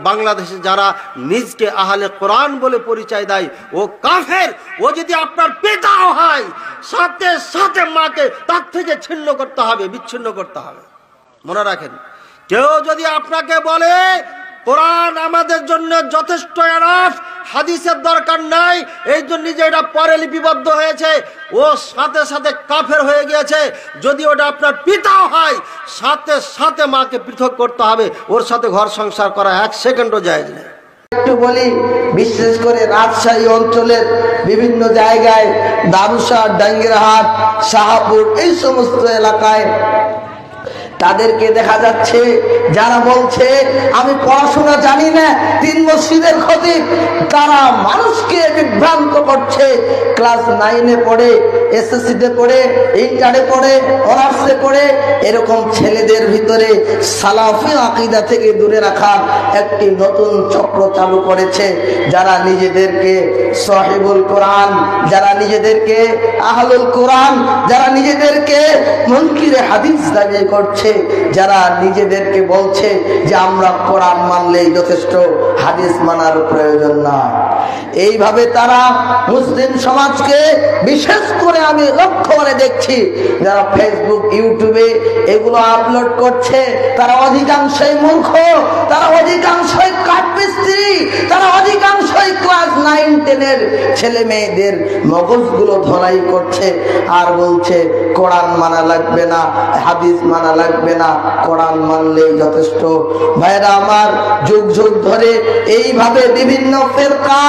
বাংলাদেশে যারা নিজকে আহলে কোরআন বলে পরিচয় দেয় ও কাফের। ও যদি আপনার পিতাও হয়, সাথে সাথে মাকে তার থেকে ছিন্ন করতে হবে, বিচ্ছিন্ন করতে হবে। মনে রাখেন, কেউ যদি আপনাকে বলে কোরআন আমাদের জন্য যথেষ্ট, এনাফ, হাদিসের দরকার নাই, এই জন্য যে এটা পরে লিপিবদ্ধ হয়েছে, ও সাথে সাথে কাফের হয়ে গিয়েছে। যদি ওটা আপনার পিতাও হয়, সাথে সাথে মাকে পৃথক করতে হবে, ওর সাথে ঘর সংসার করা 1 সেকেন্ডও জায়েজ নেই। একটু বলি, বিশেষ করে রাজশাহী অঞ্চলের বিভিন্ন জায়গায়, দারুসার, ডাঙ্গিরহাট, শাহপুর, এই সমস্ত এলাকায় তাদেরকে দেখা যাচ্ছে যারা বলছে আমি পড়াশোনা জানি না, 3 মসজিদের খতিব, তারা মানুষকে বিভ্রান্ত করছে। ক্লাস 9-এ পড়ে, এসএসসিতে পড়ে, ইন্টারে পড়ে, অনার্সে পড়ে, এরকম ছেলেদের ভিতরে সালাফি আকীদা থেকে দূরে রাখার একটি নতুন চক্র চালু করেছে। যারা নিজেদেরকে সাহিবুল কোরআন, যারা নিজেদেরকে আহলুল কোরআন, যারা নিজেদেরকে মুনকিরে হাদিস দাবি করছে, যারা নিজেদেরকে বলছে যে আমরা কোরআন মানলেই যথেষ্ট, হাদিস মানার প্রয়োজন না। এইভাবে তারা মুসলিম সমাজকে, বিশেষ করে আমি লক্ষ্য করে দেখছি যারা ফেসবুক, ইউটিউবে এগুলো আপলোড করছে, তারা অধিকাংশই মূর্খ, তারা অধিকাংশই কাঠমিস্ত্রি, তারা অধিকাংশই ক্লাস 9-10-এর ছেলে মেয়েদের মগজগুলো ধলাই করছে আর বলছে কোরআন মানা লাগবে না, হাদিস মানা লাগবে না, কোরআন মানলেই যথেষ্ট। ভাইরা আমার, যুগ যুগ ধরে এইভাবে বিভিন্ন ফিরকা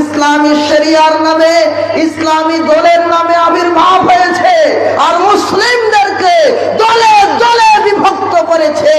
ইসলামী শরিয়ার নামে, ইসলামী দলের নামে আবির্ভাব হয়েছে আর মুসলিমদেরকে দলে দলে বিভক্ত করেছে।